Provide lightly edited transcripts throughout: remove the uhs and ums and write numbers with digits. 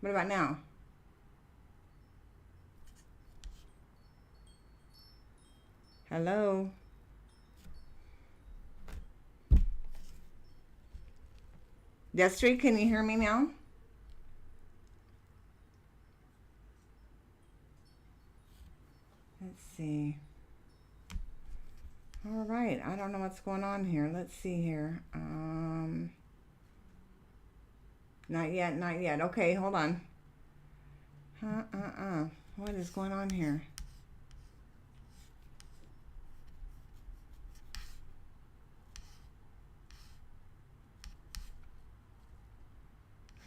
What about now? Hello? Destry, can you hear me now? Let's see. All right. I don't know what's going on here. Let's see here. Not yet. Not yet. Okay, hold on. What is going on here?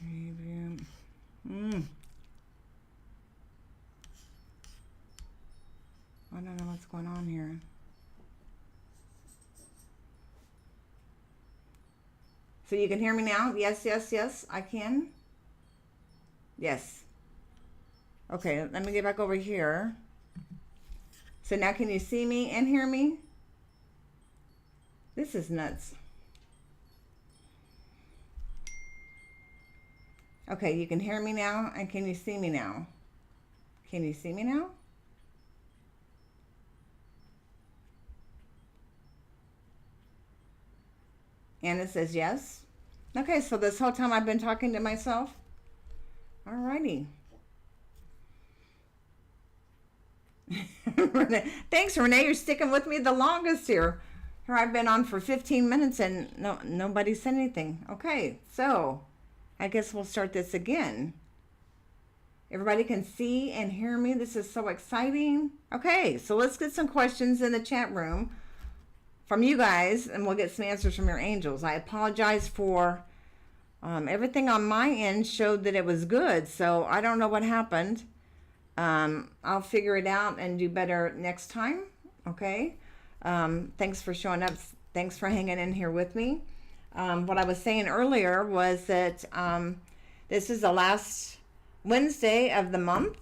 Preview. I don't know what's going on here. So you can hear me now? Yes, yes, yes, I can. Yes. Okay, let me get back over here. So now can you see me and hear me? This is nuts. Okay, you can hear me now, and can you see me now? Can you see me now? Anna says yes. Okay, so this whole time I've been talking to myself. Alrighty. Thanks, Renee. You're sticking with me the longest here. Here I've been on for 15 minutes and nobody said anything. Okay, so I guess we'll start this again. Everybody can see and hear me. This is so exciting. Okay, so let's get some questions in the chat room from you guys, and we'll get some answers from your angels. I apologize for everything on my end showed that it was good, so I don't know what happened. I'll figure it out and do better next time. Okay. Thanks for showing up. Thanks for hanging in here with me. What I was saying earlier was that this is the last Wednesday of the month.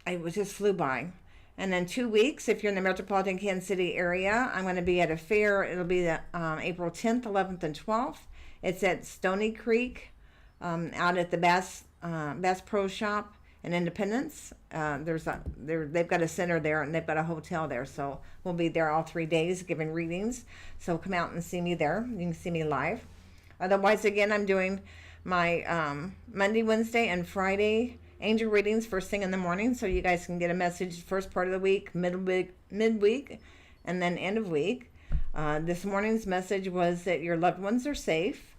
It just flew by. And then 2 weeks, if you're in the metropolitan Kansas City area, I'm going to be at a fair. It'll be the, April 10th, 11th, and 12th. It's at Stony Creek, out at the Bass Pro Shop in Independence. They've got a center there and they've got a hotel there. So we'll be there all 3 days giving readings. So come out and see me there. You can see me live. Otherwise, again, I'm doing my Monday, Wednesday, and Friday angel readings first thing in the morning, so you guys can get a message first part of the week, midweek, and then end of week. This morning's message was that your loved ones are safe,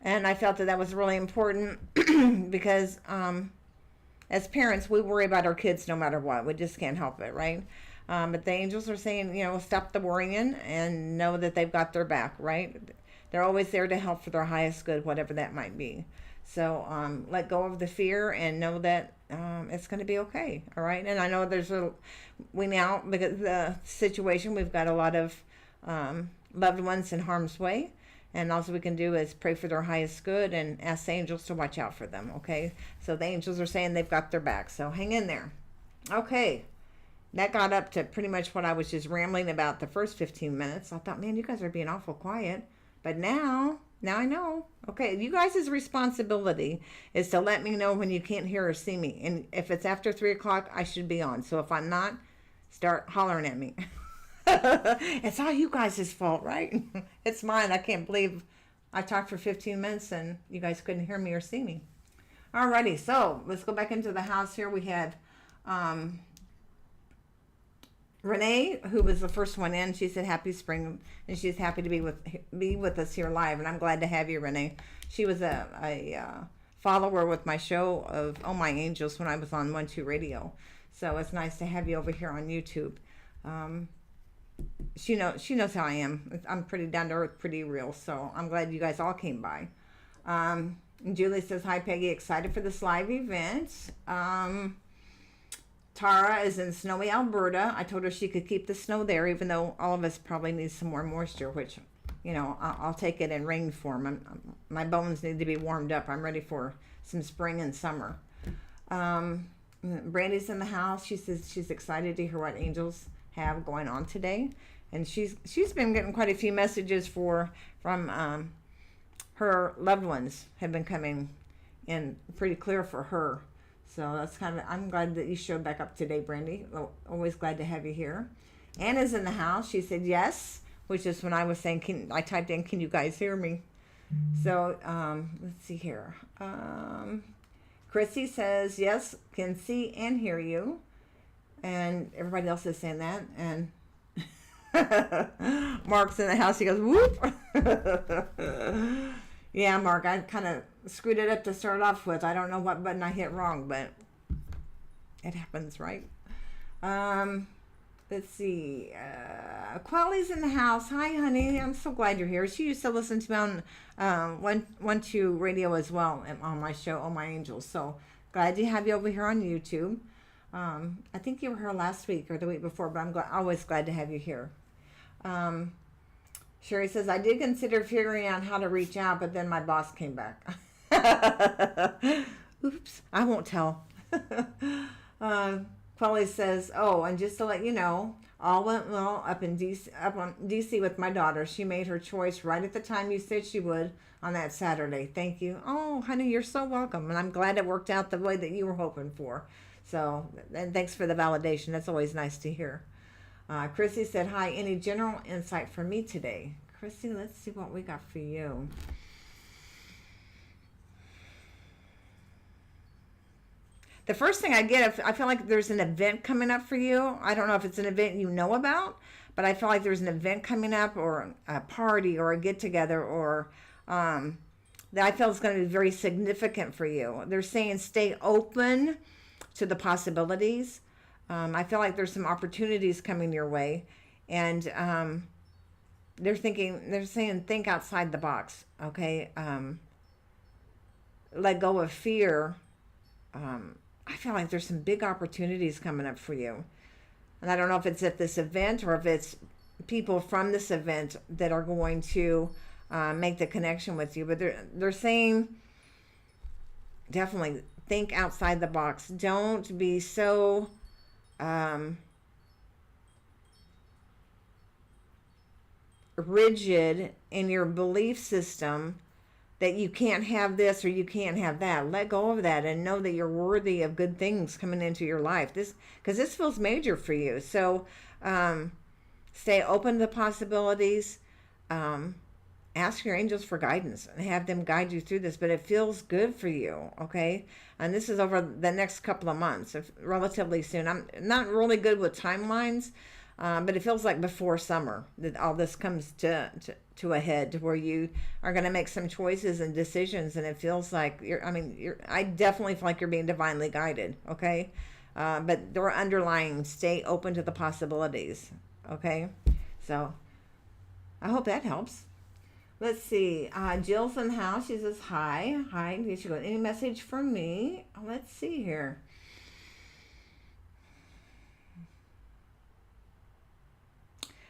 and I felt that that was really important because as parents, we worry about our kids no matter what. We just can't help it, right? But the angels are saying, stop the worrying and know that they've got their back, right? They're always there to help for their highest good, whatever that might be. So let go of the fear and know that it's going to be okay, all right? And I know because of the situation, we've got a lot of loved ones in harm's way. And all we can do is pray for their highest good and ask the angels to watch out for them, okay? So the angels are saying they've got their back, so hang in there. Okay, that got up to pretty much what I was just rambling about the first 15 minutes. I thought, man, you guys are being awful quiet. But now I know. Okay, you guys' responsibility is to let me know when you can't hear or see me. And if it's after 3 o'clock, I should be on. So if I'm not, start hollering at me. It's all you guys' fault, right? It's mine. I can't believe I talked for 15 minutes and you guys couldn't hear me or see me. Alrighty, so let's go back into the house here. We had Renee, who was the first one in. She said happy spring, and she's happy to be with us here live, and I'm glad to have you, Renee. She was a follower with my show of Oh My Angels when I was on 1-2 Radio, so it's nice to have you over here on YouTube. She knows how I am. I'm pretty down to earth, pretty real, so I'm glad you guys all came by. Julie says, hi Peggy, excited for this live event. Tara is in snowy Alberta. I told her she could keep the snow there, even though all of us probably need some more moisture, which, I'll take it in rain form. My bones need to be warmed up. I'm ready for some spring and summer. Brandy's in the house. She says she's excited to hear what angels have going on today. And she's been getting quite a few messages from her loved ones have been coming in pretty clear for her. So that's I'm glad that you showed back up today, Brandy. Always glad to have you here. Anna's in the house. She said yes, which is when I was saying, I typed in, can you guys hear me? So let's see here. Chrissy says yes, can see and hear you. And everybody else is saying that. And Mark's in the house. He goes, whoop. Yeah, Mark, I kind of screwed it up to start off with. I don't know what button I hit wrong, but it happens, right? Let's see. Quali's in the house. Hi, honey. I'm so glad you're here. She used to listen to me on 1-2 radio as well on my show, Oh My Angels. So glad to have you over here on YouTube. I think you were here last week or the week before, but I'm always glad to have you here. Sherry says, I did consider figuring out how to reach out, but then my boss came back. Oops, I won't tell. Polly says, oh, and just to let you know, all went well up on DC with my daughter. She made her choice right at the time you said she would on that Saturday. Thank you. Oh, honey, you're so welcome. And I'm glad it worked out the way that you were hoping for. So, and thanks for the validation. That's always nice to hear. Chrissy said, hi, any general insight for me today? Chrissy, let's see what we got for you. The first thing I get, I feel like there's an event coming up for you. I don't know if it's an event you know about, but I feel like there's an event coming up or a party or a get-together or that I feel is going to be very significant for you. They're saying stay open to the possibilities. I feel like there's some opportunities coming your way, and they're saying think outside the box. Okay, let go of fear. I feel like there's some big opportunities coming up for you, and I don't know if it's at this event or if it's people from this event that are going to make the connection with you. But they're saying definitely think outside the box. Don't be so rigid in your belief system that you can't have this or you can't have that. Let go of that and know that you're worthy of good things coming into your life. Because this feels major for you. So stay open to the possibilities. Ask your angels for guidance and have them guide you through this. But it feels good for you, okay? And this is over the next couple of months, relatively soon. I'm not really good with timelines, but it feels like before summer that all this comes to a head, to where you are going to make some choices and decisions, and it feels like I definitely feel like you're being divinely guided, okay? But they're underlying, stay open to the possibilities, okay? So I hope that helps. Let's see. Jill's in the house. She says, hi. Hi. She goes, any message from me? Let's see here.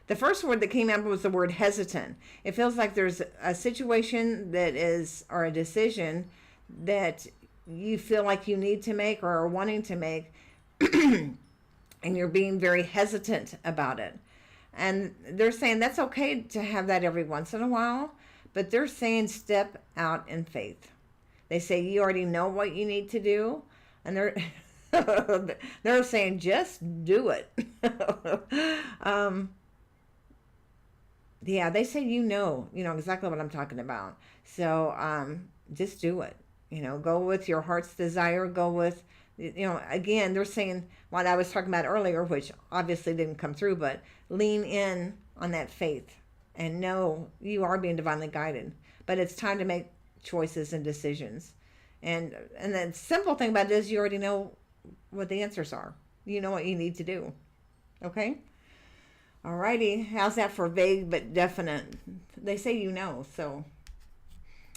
The first word that came up was the word hesitant. It feels like there's a situation that is, or a decision that you feel like you need to make or are wanting to make, and you're being very hesitant about it. And they're saying that's okay to have that every once in a while, but they're saying step out in faith. They say you already know what you need to do, and they're saying just do it. Yeah, they say you know exactly what I'm talking about. So just do it. Go with your heart's desire. Go with, again, they're saying what I was talking about earlier, which obviously didn't come through, but lean in on that faith and know you are being divinely guided. But it's time to make choices and decisions. And the simple thing about it is you already know what the answers are. You know what you need to do. Okay? Alrighty. How's that for vague but definite? They say you know, so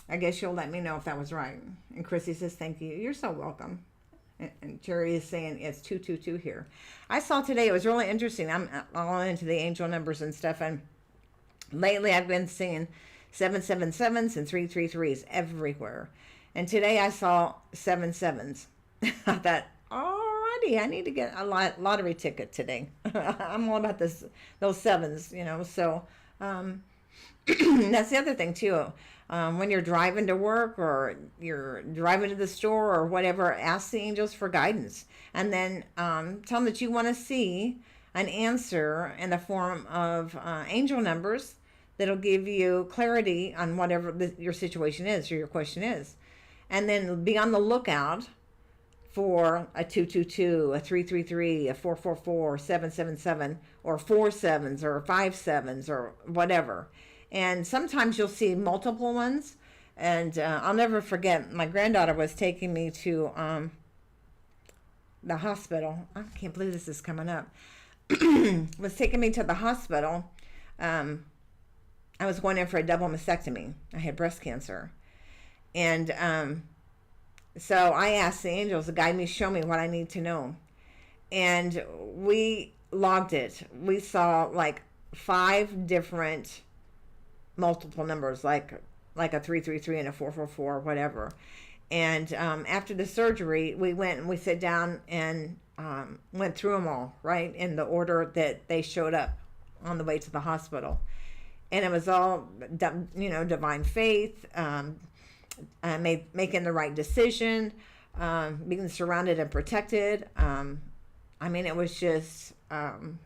I guess you'll let me know if that was right. And Chrissy says, thank you. You're so welcome. And Jerry is saying it's 222 here. I saw today, it was really interesting. I'm all into the angel numbers and stuff, and lately I've been seeing 777s and 333s everywhere. And today I saw 7 sevens. I thought, alrighty, I need to get a lottery ticket today. I'm all about those sevens, So that's the other thing too. when you're driving to work or you're driving to the store or whatever, ask the angels for guidance. And then tell them that you want to see an answer in the form of angel numbers that'll give you clarity on whatever your situation is or your question is. And then be on the lookout for a 222, a 333, a 444, 777, or 4 sevens or 5 sevens or whatever. And sometimes you'll see multiple ones. And I'll never forget, my granddaughter was taking me to the hospital. I can't believe this is coming up. Was taking me to the hospital. I was going in for a double mastectomy. I had breast cancer. And so I asked the angels to guide me, show me what I need to know. And we logged it. We saw like 5 different multiple numbers, like a 333 and a 444, whatever. And after the surgery, we went and we sat down and went through them all, right, in the order that they showed up on the way to the hospital. And it was all, divine faith, making the right decision, being surrounded and protected. It was just, I'm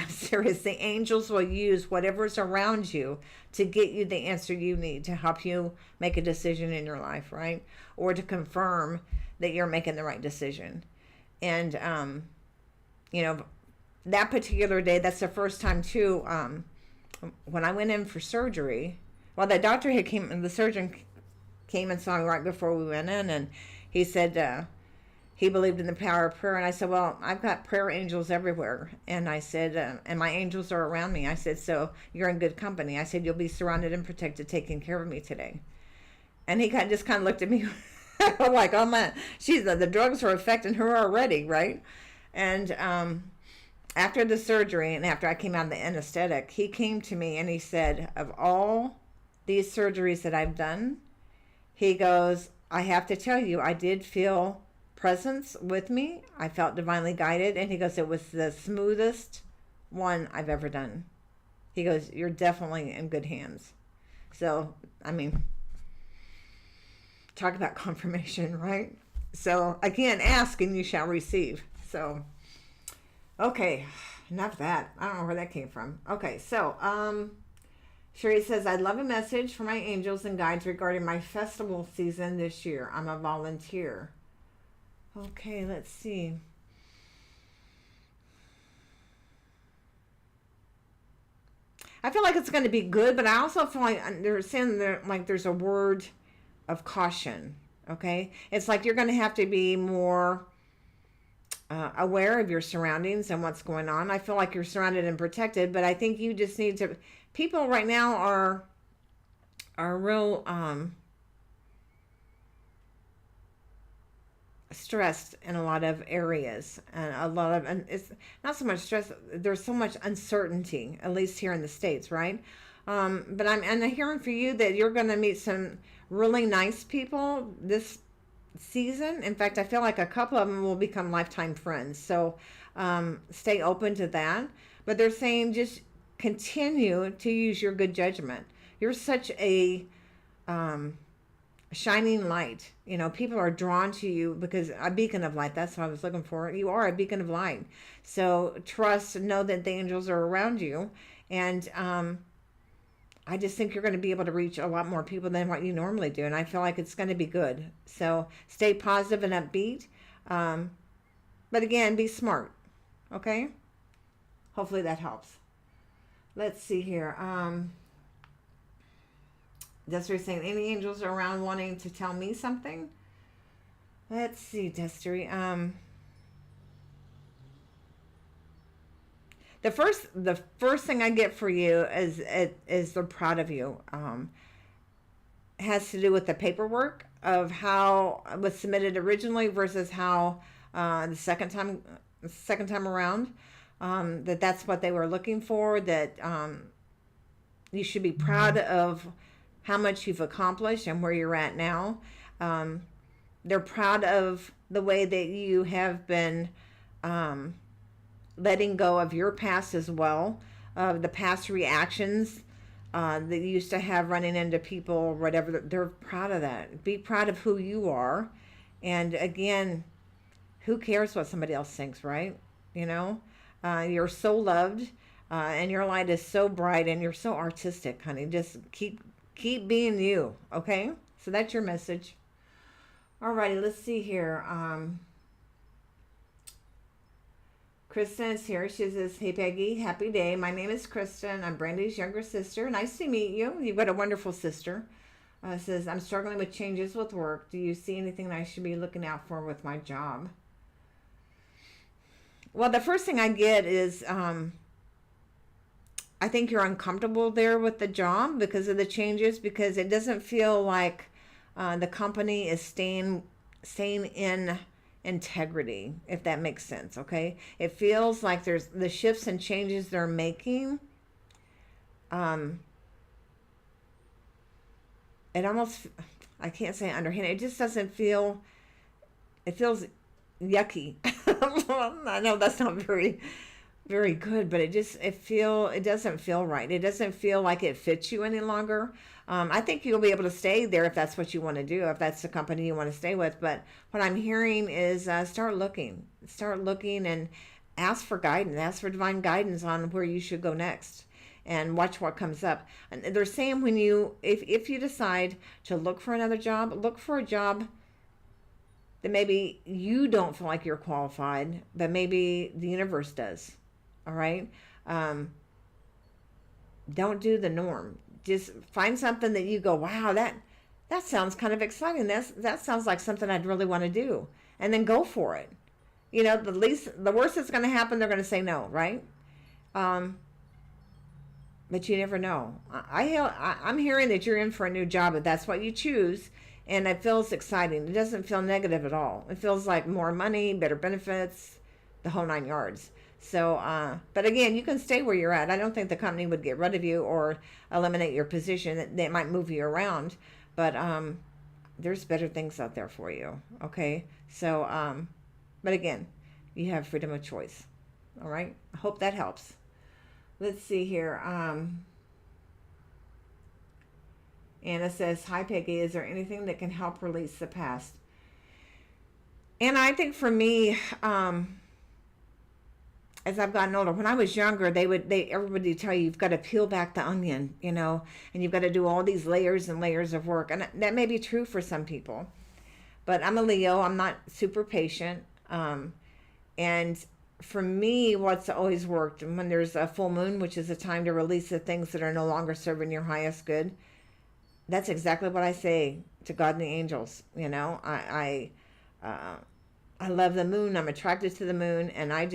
serious. The angels will use whatever's around you to get you the answer you need to help you make a decision in your life, right? Or to confirm that you're making the right decision. And, that particular day, that's the first time too, when I went in for surgery, the surgeon came and saw me right before we went in, and he said, he believed in the power of prayer. And I said, well, I've got prayer angels everywhere. And I said, and my angels are around me. I said, so you're in good company. I said, you'll be surrounded and protected, taking care of me today. And he kind of looked at me like, oh man, the drugs are affecting her already, right? And after the surgery and after I came out of the anesthetic, he came to me and he said, of all these surgeries that I've done, he goes, I have to tell you, I did feel presence with me. I felt divinely guided. And he goes, it was the smoothest one I've ever done. He goes, you're definitely in good hands. So, talk about confirmation, right? So again, ask and you shall receive. So, okay, enough of that. I don't know where that came from. Okay, so Sherry says, I'd love a message for my angels and guides regarding my festival season this year. I'm a volunteer. Okay, let's see. I feel like it's going to be good, but I also feel like they're saying there's a word of caution. Okay, it's like you're going to have to be more aware of your surroundings and what's going on. I feel like you're surrounded and protected, but I think you just need to. People right now are real stressed in a lot of areas, and it's not so much stress. There's so much uncertainty, at least here in the States, right? But I'm hearing for you that you're going to meet some really nice people this season. In fact, I feel like a couple of them will become lifetime friends. So stay open to that. But they're saying just continue to use your good judgment. You're such a shining light. People are drawn to you because a beacon of light. That's what I was looking for. You are a beacon of light. So trust, know that the angels are around you. And I just think you're going to be able to reach a lot more people than what you normally do. And I feel like it's going to be good. So stay positive and upbeat. But again, be smart. Okay? Hopefully that helps. Let's see here. Desiree saying, any angels are around wanting to tell me something? Let's see, Desiree. The first thing I get for you is they're proud of you. It has to do with the paperwork of how it was submitted originally versus how the second time around. That's what they were looking for. That you should be proud of how much you've accomplished and where you're at now. They're proud of the way that you have been letting go of your past as well, of the past reactions that you used to have running into people or whatever. They're proud of that. Be proud of who you are. And again, who cares what somebody else thinks, right? You know, you're so loved, and your light is so bright, and you're so artistic, honey. Just keep being you, okay? So that's your message. Alrighty, let's see here. Kristen is here. She says, hey, Peggy, happy day. My name is Kristen. I'm Brandy's younger sister. Nice to meet you. You've got a wonderful sister. Says, I'm struggling with changes with work. Do you see anything I should be looking out for with my job? Well, the first thing I get is I think you're uncomfortable there with the job because of the changes, because it doesn't feel like the company is staying in integrity, if that makes sense. Okay, it feels like there's the shifts and changes they're making. It almost, I can't say underhand. It just doesn't feel. It feels yucky. I know that's not very good, but it doesn't feel right. It doesn't feel like it fits you any longer. I think you'll be able to stay there if that's what you want to do, if that's the company you want to stay with. But what I'm hearing is start looking and ask for guidance, ask for divine guidance on where you should go next, and watch what comes up. And they're saying if you decide to look for another job, look for a job that maybe you don't feel like you're qualified, but maybe the universe does. All right? Don't do the norm. Just find something that you go, wow, that sounds kind of exciting. That sounds like something I'd really want to do. And then go for it. You know, the worst that's going to happen, they're going to say no, right? But you never know. I'm hearing that you're in for a new job, if that's what you choose. And it feels exciting. It doesn't feel negative at all. It feels like more money, better benefits, the whole 9 yards. So, but again, you can stay where you're at. I don't think the company would get rid of you or eliminate your position. They might move you around, but there's better things out there for you. Okay. So, but again, you have freedom of choice. All right. I hope that helps. Let's see here. Anna says, hi, Peggy. Is there anything that can help release the past? And I think for me, as I've gotten older, when I was younger, everybody tell you, you've got to peel back the onion, you know, and you've got to do all these layers and layers of work. And that may be true for some people, but I'm a Leo. I'm not super patient. And for me, what's always worked, when there's a full moon, which is a time to release the things that are no longer serving your highest good, that's exactly what I say to God and the angels. You know, I love the moon. I'm attracted to the moon, and I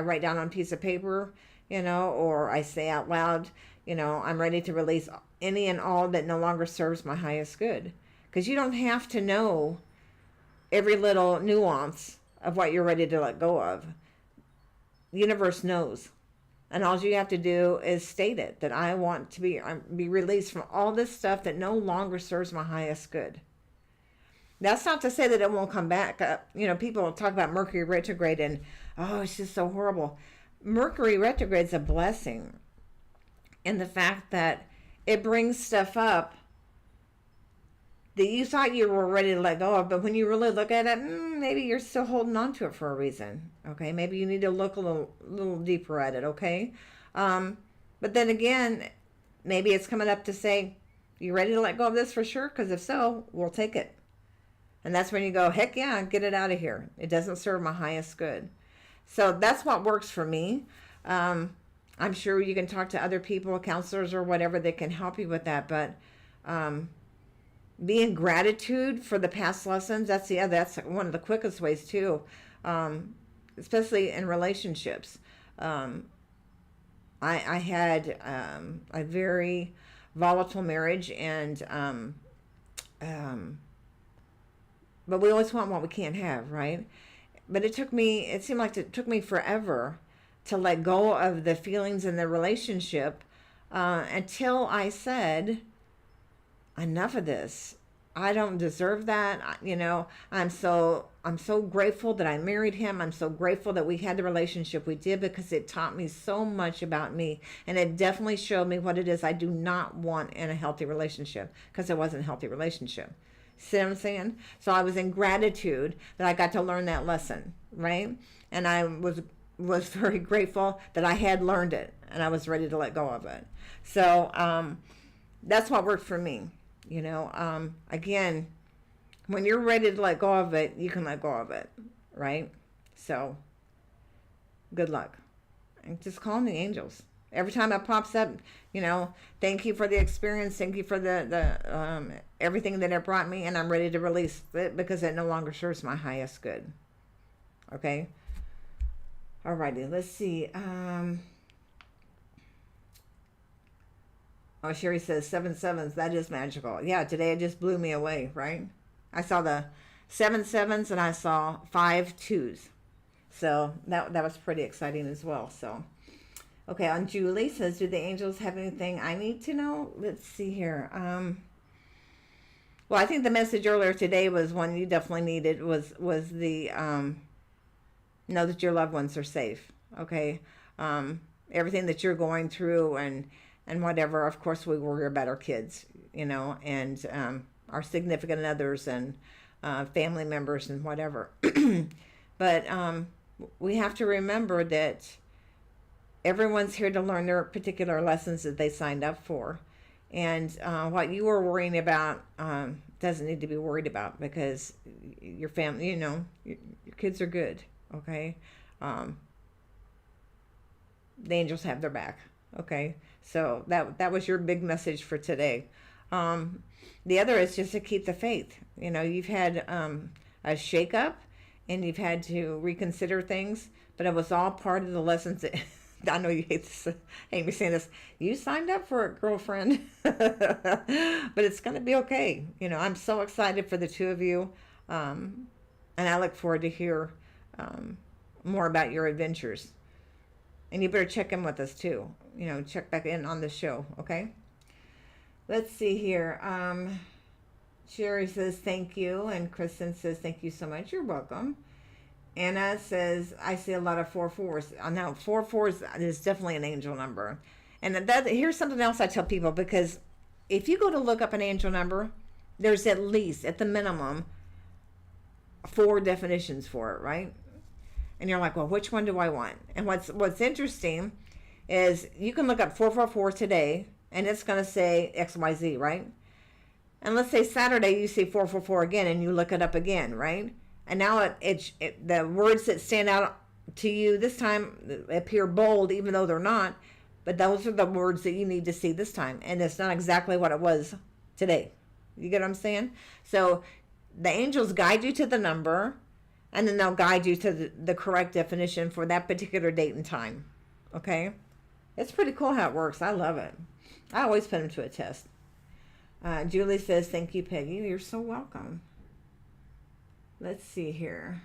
write down on a piece of paper, you know, or I say out loud, you know, I'm ready to release any and all that no longer serves my highest good. Because you don't have to know every little nuance of what you're ready to let go of. The universe knows. And all you have to do is state it, that I want to be released from all this stuff that no longer serves my highest good. That's not to say that it won't come back. You know, people talk about Mercury retrograde and, oh, it's just so horrible. Mercury retrograde is a blessing in the fact that it brings stuff up that you thought you were ready to let go of, but when you really look at it, maybe you're still holding on to it for a reason. Okay, maybe you need to look a little deeper at it. Okay, but then again, maybe it's coming up to say, you ready to let go of this for sure? Because if so, we'll take it. And that's when you go, heck yeah, get it out of here. It doesn't serve my highest good. So that's what works for me. I'm sure you can talk to other people, counselors or whatever, that can help you with that. But be in gratitude for the past lessons. That's one of the quickest ways too, especially in relationships. I had a very volatile marriage, and but we always want what we can't have, right? But it seemed like it took me forever to let go of the feelings in the relationship until I said, enough of this. I don't deserve that. I'm so grateful that I married him. I'm so grateful that we had the relationship we did, because it taught me so much about me, and it definitely showed me what it is I do not want in a healthy relationship, because it wasn't a healthy relationship. See what I'm saying? So I was in gratitude that I got to learn that lesson, right? And I was very grateful that I had learned it, and I was ready to let go of it. So that's what worked for me. Again, when you're ready to let go of it, you can let go of it, right? So good luck. And just call on the angels. Every time that pops up, thank you for the experience. Thank you for the everything that it brought me, and I'm ready to release it because it no longer serves my highest good. Okay? Alrighty, let's see. Oh, Sherry says 7 sevens. That is magical. Yeah, today it just blew me away, right? I saw the 7 sevens and I saw 5 2s. So that was pretty exciting as well. So, okay, on Julie says, do the angels have anything I need to know? Let's see here. Well, I think the message earlier today was one you definitely needed was the know that your loved ones are safe. Okay, everything that you're going through and whatever. Of course, we worry about our kids, and our significant others and family members and whatever. But we have to remember that everyone's here to learn their particular lessons that they signed up for. And what you were worrying about doesn't need to be worried about, because your family, your kids are good, okay? The angels have their back, okay? So that was your big message for today. The other is just to keep the faith. You've had a shake-up, and you've had to reconsider things, but it was all part of the lessons that I know you hate me saying this. You signed up for it, girlfriend. But it's going to be okay. I'm so excited for the two of you. And I look forward to hear more about your adventures. And you better check in with us too. Check back in on the show, okay? Let's see here. Sherry says thank you, and Kristen says thank you so much. You're welcome. Anna says I see a lot of 4-4s. Now 4-4s is definitely an angel number. And here's something else I tell people, because if you go to look up an angel number, there's at least, at the minimum, 4 definitions for it, right? And you're like, well, which one do I want? And what's interesting is you can look up 444 today, and it's going to say XYZ, right? And let's say Saturday you see 444 again, and you look it up again, right? And now the words that stand out to you this time appear bold, even though they're not. But those are the words that you need to see this time, and it's not exactly what it was today. You get what I'm saying? So the angels guide you to the number, and then they'll guide you to the correct definition for that particular date and time. Okay? It's pretty cool how it works. I love it. I always put them to a test. Julie says, thank you, Peggy. You're so welcome. Let's see here.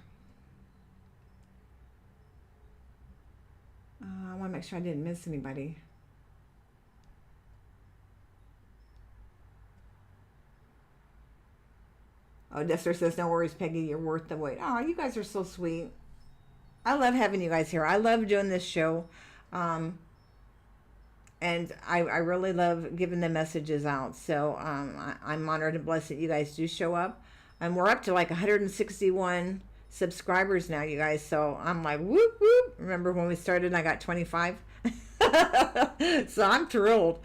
I want to make sure I didn't miss anybody. Oh, Dexter says, no worries, Peggy. You're worth the wait. Oh, you guys are so sweet. I love having you guys here. I love doing this show. And I really love giving the messages out. So I'm honored and blessed that you guys do show up. And we're up to like 161 subscribers now, you guys. So I'm like, whoop, whoop. Remember when we started, I got 25? So I'm thrilled.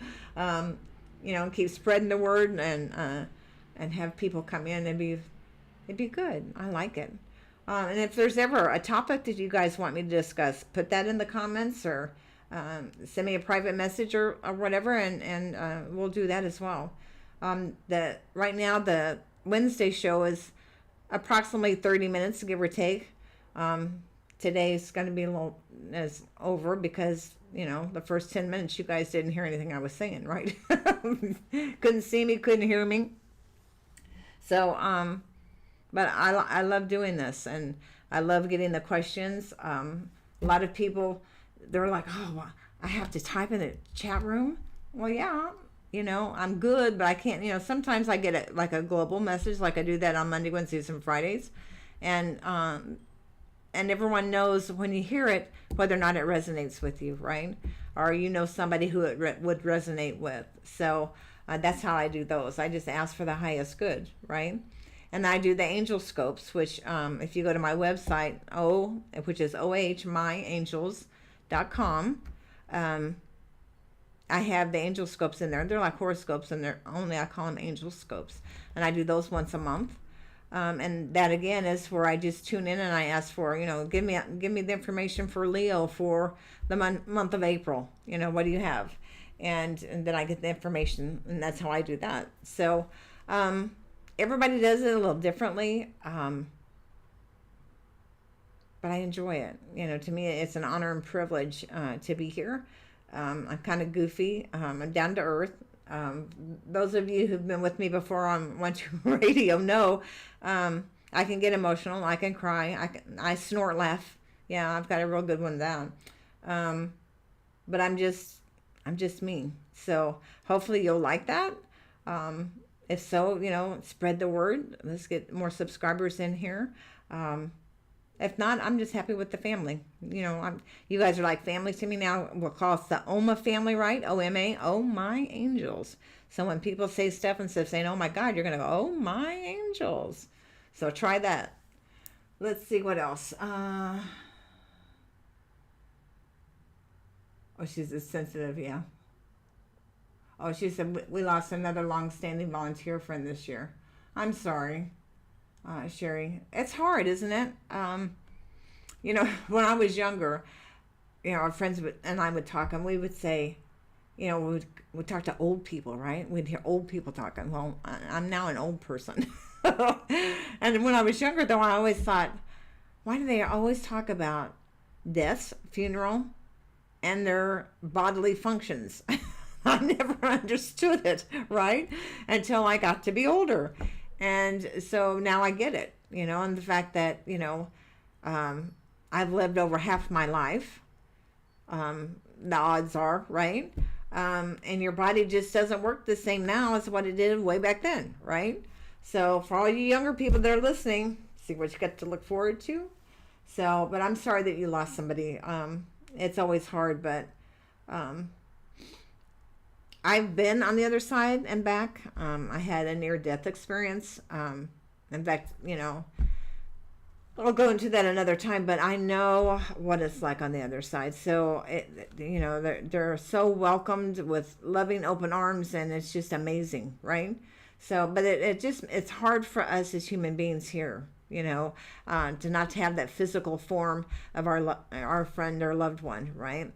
Keep spreading the word and have people come in and it'd be good. I like it. And if there's ever a topic that you guys want me to discuss, put that in the comments or send me a private message or whatever, and we'll do that as well. Right now the Wednesday show is approximately 30 minutes, give or take. Today's going to be a little over because the first 10 minutes you guys didn't hear anything I was saying, right? Couldn't see me, couldn't hear me. So but I love doing this, and I love getting the questions. A lot of people, they're like, oh, I have to type in the chat room. Well, yeah, I'm good, but I can't, sometimes I get like a global message, like I do that on Monday, Wednesdays, and Fridays. And everyone knows when you hear it, whether or not it resonates with you, right? Or somebody who it would resonate with. So that's how I do those. I just ask for the highest good, right? And I do the angel scopes, which if you go to my website, which is ohmyangels.com, I have the angel scopes in there. They're like horoscopes, and I call them angel scopes. And I do those once a month. And that again is where I just tune in and I ask for, give me the information for Leo for the month of April. What do you have? And then I get the information, and that's how I do that. So everybody does it a little differently, but I enjoy it. To me, it's an honor and privilege to be here. I'm kind of goofy. I'm down to earth. Those of you who've been with me before on One True Radio know I can get emotional. I can cry. I snort, laugh. Yeah, I've got a real good one down. But I'm just me. So hopefully you'll like that. If so, spread the word. Let's get more subscribers in here. If not, I'm just happy with the family. You guys are like family to me now. We'll call us the OMA family, right? OMA, oh my angels. So when people say stuff instead of saying, oh my God, you're going to go, oh my angels. So try that. Let's see what else. She's a sensitive, yeah. She said, we lost another long-standing volunteer friend this year. I'm sorry. Sherry, it's hard, isn't it? When I was younger, our friends and I would talk, and we would say, we'd talk to old people, right? We'd hear old people talking. Well, I'm now an old person. And when I was younger, though, I always thought, why do they always talk about deaths, funeral, and their bodily functions? I never understood it, right? Until I got to be older. And so now I get it, and the fact that, I've lived over half my life. The odds are, right? And your body just doesn't work the same now as what it did way back then, right? So for all you younger people that are listening, see what you got to look forward to. So, but I'm sorry that you lost somebody. It's always hard, but I've been on the other side and back. I had a near-death experience. In fact, I'll go into that another time, but I know what it's like on the other side. So, they're so welcomed with loving open arms, and it's just amazing, right? So, but it's hard for us as human beings here, to not have that physical form of our friend or loved one, right?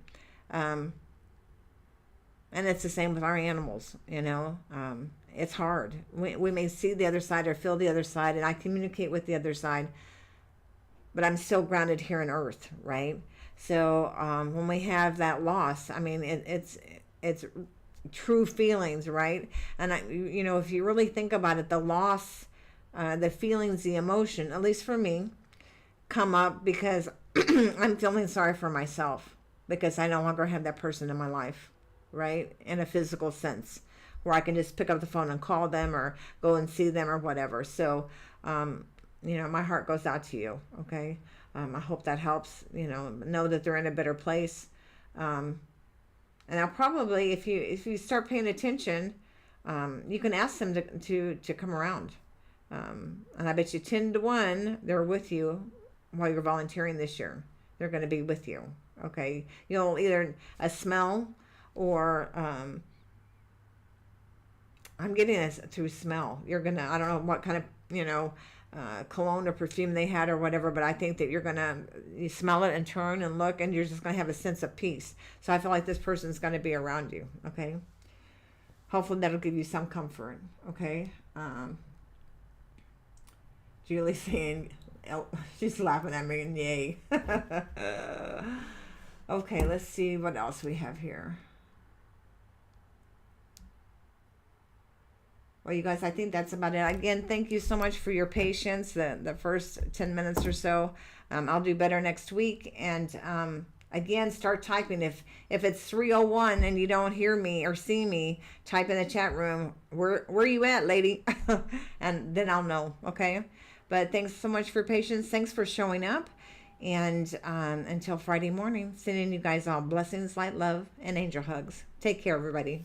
And it's the same with our animals, it's hard. We may see the other side or feel the other side, and I communicate with the other side, but I'm still grounded here on earth, right? So when we have that loss, I mean, it's true feelings, right? And if you really think about it, the loss, the feelings, the emotion, at least for me, come up because I'm feeling sorry for myself because I no longer have that person in my life. Right? In a physical sense, where I can just pick up the phone and call them or go and see them or whatever. So, my heart goes out to you. Okay. I hope that helps, know that they're in a better place. And I'll probably, if you start paying attention, you can ask them to come around. And I bet you 10 to 1, they're with you while you're volunteering this year. They're going to be with you. Okay. You'll either a smell, or I'm getting this through smell. I don't know what kind of, cologne or perfume they had or whatever, but I think that you smell it and turn and look, and you're just going to have a sense of peace. So I feel like this person's going to be around you, okay? Hopefully that'll give you some comfort, okay? Julie saying, she's laughing at me, and yay. Okay, let's see what else we have here. Well, you guys, I think that's about it. Again, thank you so much for your patience, the first 10 minutes or so. I'll do better next week. And Again, start typing. If it's 3:01 and you don't hear me or see me, type in the chat room, where you at, lady? And then I'll know, okay? But thanks so much for your patience. Thanks for showing up. And until Friday morning, sending you guys all blessings, light, love, and angel hugs. Take care, everybody.